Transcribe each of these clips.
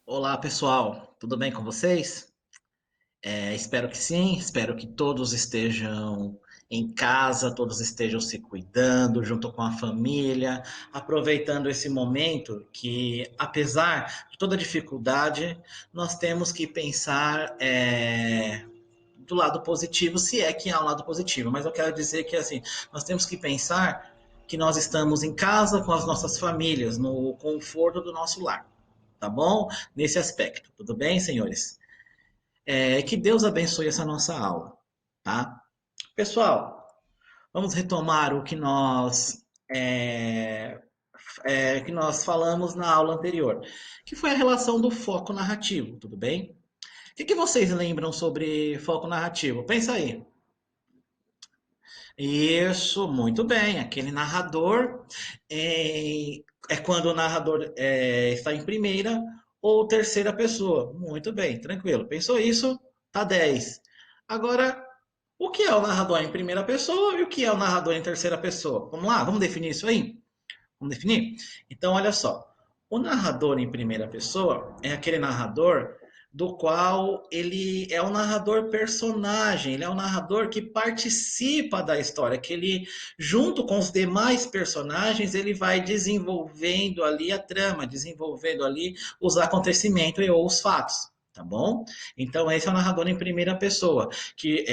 Olá, pessoal, tudo bem com vocês? Espero que sim, espero que todos estejam em casa, todos estejam se cuidando, junto com a família, aproveitando esse momento que, apesar de toda dificuldade, nós temos que pensar do lado positivo, se é que há um lado positivo. Mas eu quero dizer que, assim, nós temos que pensar que nós estamos em casa com as nossas famílias, no conforto do nosso lar, tá bom? Nesse aspecto, tudo bem, senhores? Que Deus abençoe essa nossa aula, tá? Pessoal, vamos retomar o que nós falamos na aula anterior, que foi a relação do foco narrativo, tudo bem? O que vocês lembram sobre foco narrativo? Pensa aí. Isso, muito bem. Aquele narrador é quando o narrador está em primeira ou terceira pessoa. Muito bem, tranquilo. Pensou isso? Tá 10. Agora, o que é o narrador em primeira pessoa e o que é o narrador em terceira pessoa? Vamos lá, vamos definir isso aí? Vamos definir? Então, olha só. O narrador em primeira pessoa é aquele narrador do qual ele é um narrador personagem, ele é um narrador que participa da história, que ele, junto com os demais personagens, ele vai desenvolvendo ali a trama, desenvolvendo ali os acontecimentos ou os fatos. Tá bom? Então, esse é o narrador em primeira pessoa, que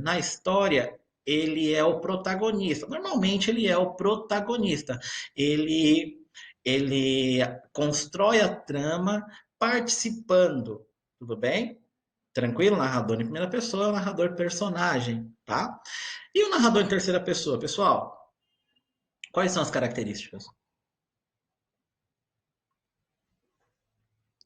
na história ele é o protagonista. Normalmente ele é o protagonista. Ele ele constrói a trama participando, tudo bem? Tranquilo? Narrador em primeira pessoa é o narrador personagem, tá? E o narrador em terceira pessoa, pessoal? Quais são as características?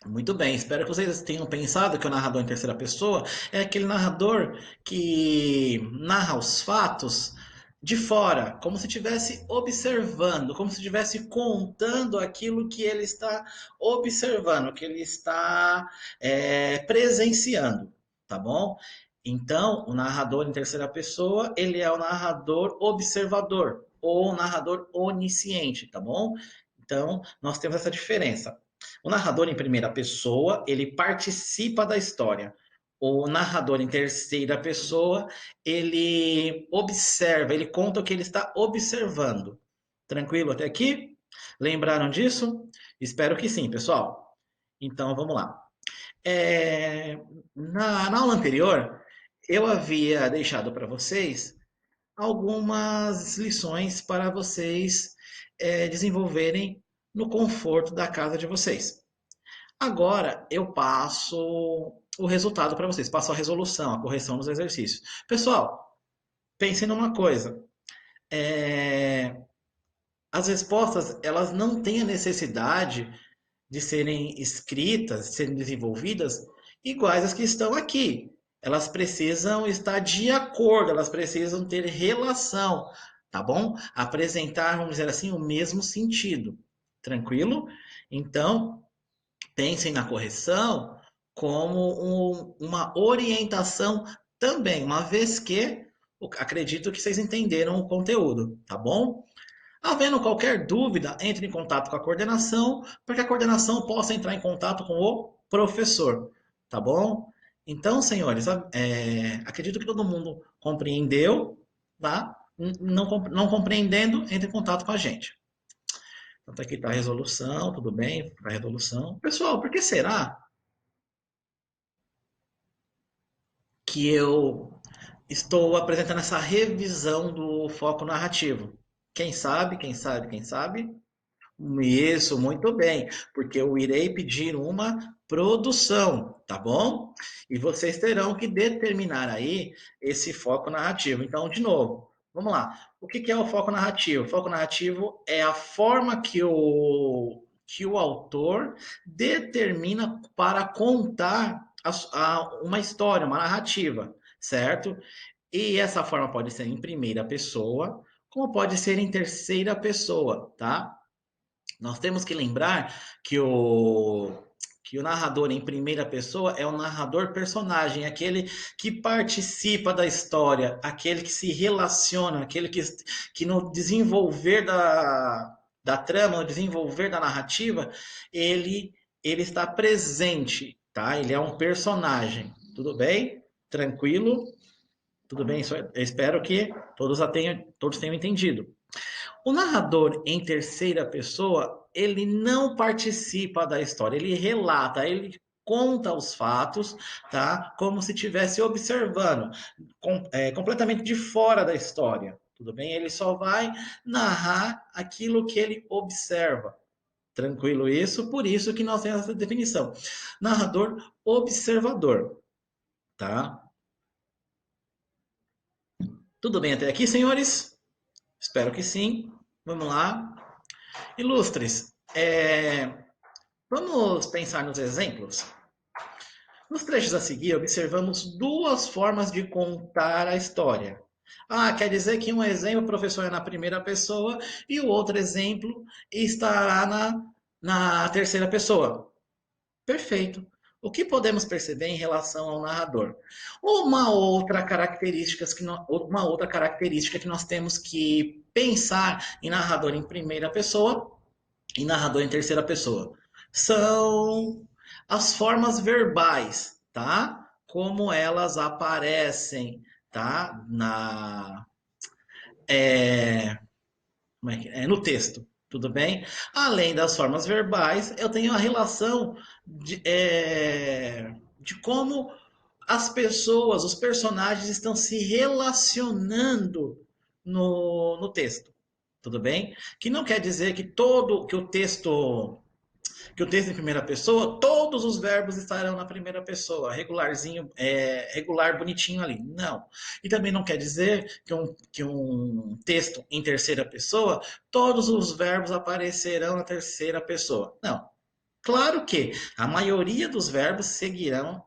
Muito bem, espero que vocês tenham pensado que o narrador em terceira pessoa é aquele narrador que narra os fatos de fora, como se estivesse observando, como se estivesse contando aquilo que ele está observando, que ele está presenciando, tá bom? Então, o narrador em terceira pessoa, ele é o narrador observador ou o narrador onisciente, tá bom? Então, nós temos essa diferença. O narrador em primeira pessoa, ele participa da história. O narrador em terceira pessoa, ele observa, ele conta o que ele está observando. Tranquilo até aqui? Lembraram disso? Espero que sim, pessoal. Então vamos lá. É, na aula anterior, eu havia deixado para vocês algumas lições para vocês desenvolverem no conforto da casa de vocês. Agora eu passo o resultado para vocês, passo a resolução, a correção dos exercícios. Pessoal, pensem numa coisa. é, as respostas elas não têm a necessidade de serem escritas, de serem desenvolvidas iguais às que estão aqui. Elas precisam estar de acordo, elas precisam ter relação, tá bom? Apresentar, vamos dizer assim, o mesmo sentido. Tranquilo? Então, pensem na correção como uma orientação também, uma vez que acredito que vocês entenderam o conteúdo, tá bom? Havendo qualquer dúvida, entre em contato com a coordenação, para que a coordenação possa entrar em contato com o professor, tá bom? Então, senhores, acredito que todo mundo compreendeu, tá? Não compreendendo, entre em contato com a gente. Então, aqui está a resolução, tudo bem? Para a resolução. Pessoal, por que será que eu estou apresentando essa revisão do foco narrativo? Quem sabe, quem sabe, quem sabe? Isso, muito bem, porque eu irei pedir uma produção, tá bom? E vocês terão que determinar aí esse foco narrativo. Então, de novo, vamos lá. O que é o foco narrativo? O foco narrativo é a forma que o autor determina para contar uma história, uma narrativa, certo? E essa forma pode ser em primeira pessoa, como pode ser em terceira pessoa, tá? Nós temos que lembrar que o narrador em primeira pessoa é o narrador personagem, aquele que participa da história, aquele que se relaciona, aquele que no desenvolver da trama, no desenvolver da narrativa, ele ele está presente, tá? Ele é um personagem. Tudo bem? Tranquilo? Tudo bem? Eu espero que todos tenham entendido. O narrador em terceira pessoa, ele não participa da história, ele relata, ele conta os fatos, tá? Como se estivesse observando, completamente de fora da história. Tudo bem? Ele só vai narrar aquilo que ele observa. Tranquilo isso? Por isso que nós temos essa definição. Narrador observador, tá? Tudo bem até aqui, senhores? Espero que sim. Vamos lá. Ilustres, vamos pensar nos exemplos? Nos trechos a seguir, observamos duas formas de contar a história. Ah, quer dizer que um exemplo o professor é na primeira pessoa e o outro exemplo estará na terceira pessoa. Perfeito. O que podemos perceber em relação ao narrador? Uma outra característica que nós temos que pensar em narrador em primeira pessoa e narrador em terceira pessoa são as formas verbais, tá? Como elas aparecem, tá? É, no texto, tudo bem? Além das formas verbais, eu tenho a relação de como as pessoas, os personagens estão se relacionando no texto, tudo bem? Que não quer dizer que o texto em primeira pessoa, todos os verbos estarão na primeira pessoa, regularzinho, regular, bonitinho ali. Não. E também não quer dizer que um texto em terceira pessoa, todos os verbos aparecerão na terceira pessoa. Não. Claro que a maioria dos verbos seguirá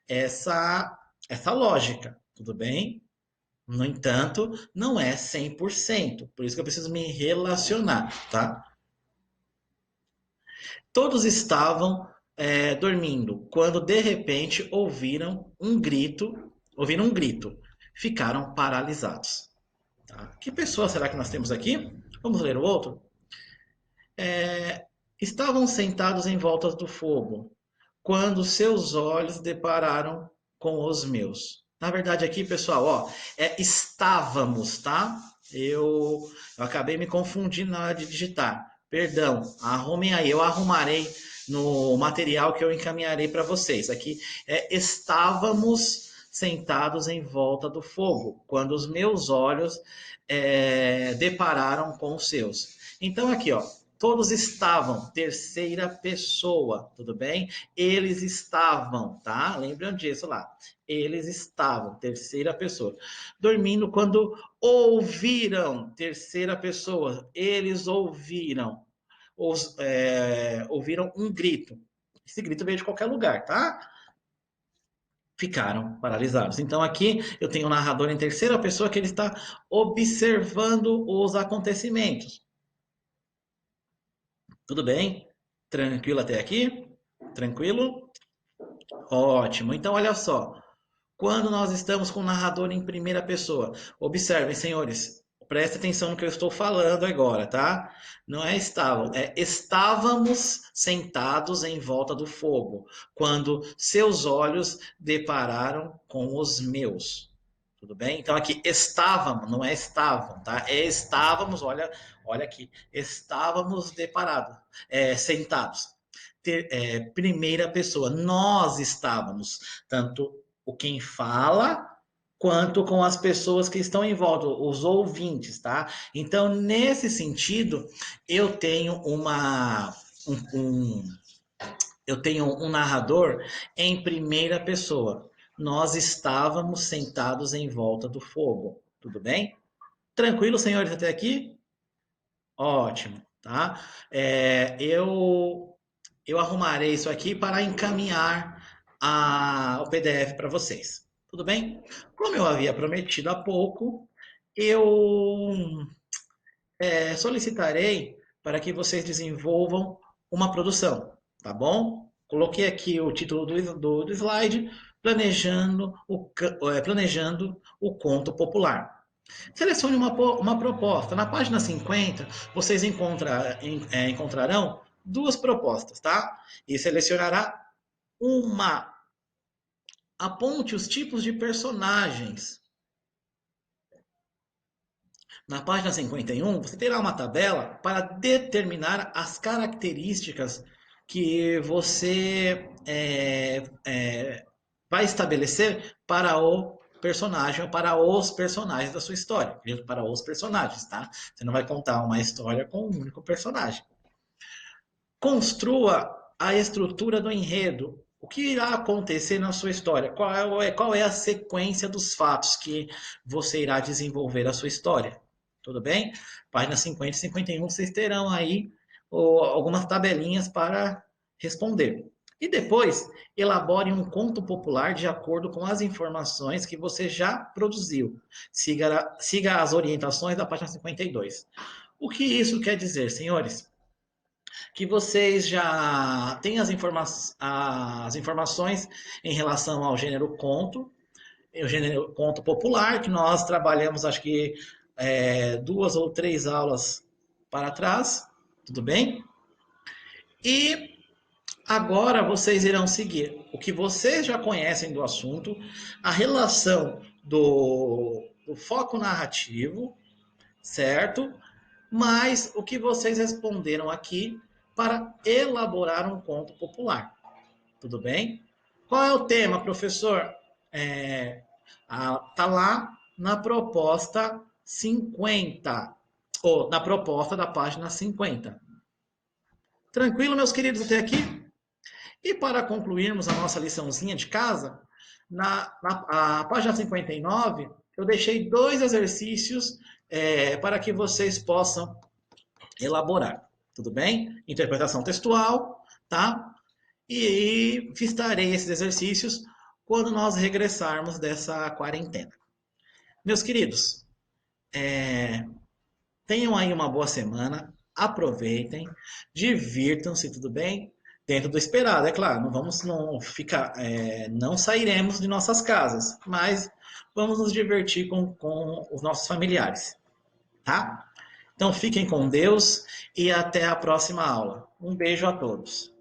essa lógica, tudo bem? No entanto, não é 100%. Por isso que eu preciso me relacionar, tá? Todos estavam dormindo quando de repente ouviram um grito, ficaram paralisados. Tá? Que pessoa será que nós temos aqui? Vamos ler o outro. Estavam sentados em volta do fogo, quando seus olhos depararam com os meus. Na verdade, aqui, pessoal, ó, estávamos, tá? Eu acabei me confundindo na hora de digitar. Perdão, arrumem aí, eu arrumarei no material que eu encaminharei para vocês. Aqui estávamos sentados em volta do fogo, quando os meus olhos depararam com os seus. Então, aqui, ó, todos estavam, terceira pessoa, tudo bem? Eles estavam, tá? Lembram disso lá. Eles estavam, terceira pessoa. Dormindo quando ouviram, terceira pessoa. Eles ouviram. Ouviram um grito. Esse grito veio de qualquer lugar, tá? Ficaram paralisados. Então aqui eu tenho o narrador em terceira pessoa que ele está observando os acontecimentos. Tudo bem? Tranquilo até aqui? Tranquilo? Ótimo. Então, olha só. Quando nós estamos com o narrador em primeira pessoa, observem, senhores, preste atenção no que eu estou falando agora, tá? Não é estavam, é estávamos sentados em volta do fogo, quando seus olhos depararam com os meus. Tudo bem? Então aqui estávamos, não é estavam, tá? É estávamos, olha aqui, estávamos deparados, sentados. Primeira pessoa, nós estávamos, tanto o quem fala quanto com as pessoas que estão em volta, os ouvintes, tá? Então, nesse sentido, eu tenho eu tenho um narrador em primeira pessoa. Nós estávamos sentados em volta do fogo. Tudo bem? Tranquilo, senhores, até aqui? Ótimo, tá? Eu arrumarei isso aqui para encaminhar o PDF para vocês. Tudo bem? Como eu havia prometido há pouco, eu solicitarei para que vocês desenvolvam uma produção, tá bom? Coloquei aqui o título do slide, planejando o conto popular. Selecione uma proposta. Na página 50, vocês encontrarão duas propostas, tá? E selecionará uma. Aponte os tipos de personagens. Na página 51, você terá uma tabela para determinar as características que você vai estabelecer para o personagem ou para os personagens da sua história. Para os personagens, tá? Você não vai contar uma história com um único personagem. Construa a estrutura do enredo. O que irá acontecer na sua história? Qual é a sequência dos fatos que você irá desenvolver a sua história? Tudo bem? Página 50 e 51, vocês terão aí algumas tabelinhas para responder. E depois, elabore um conto popular de acordo com as informações que você já produziu. Siga as orientações da página 52. O que isso quer dizer, senhores? Que vocês já têm as informações em relação ao gênero conto, o gênero conto popular, que nós trabalhamos, acho que 2 ou 3 aulas para trás, tudo bem? E agora vocês irão seguir o que vocês já conhecem do assunto, a relação do foco narrativo, certo? Mas o que vocês responderam aqui para elaborar um conto popular. Tudo bem? Qual é o tema, professor? Tá lá na proposta 50, ou na proposta da página 50. Tranquilo, meus queridos, até aqui? E para concluirmos a nossa liçãozinha de casa, na página 59, eu deixei 2 exercícios para que vocês possam elaborar. Tudo bem? Interpretação textual, tá? E visitarei esses exercícios quando nós regressarmos dessa quarentena. Meus queridos, tenham aí uma boa semana, aproveitem, divirtam-se, tudo bem? Dentro do esperado, é claro, não ficar, não sairemos de nossas casas, mas vamos nos divertir com os nossos familiares, tá? Então fiquem com Deus e até a próxima aula. Um beijo a todos.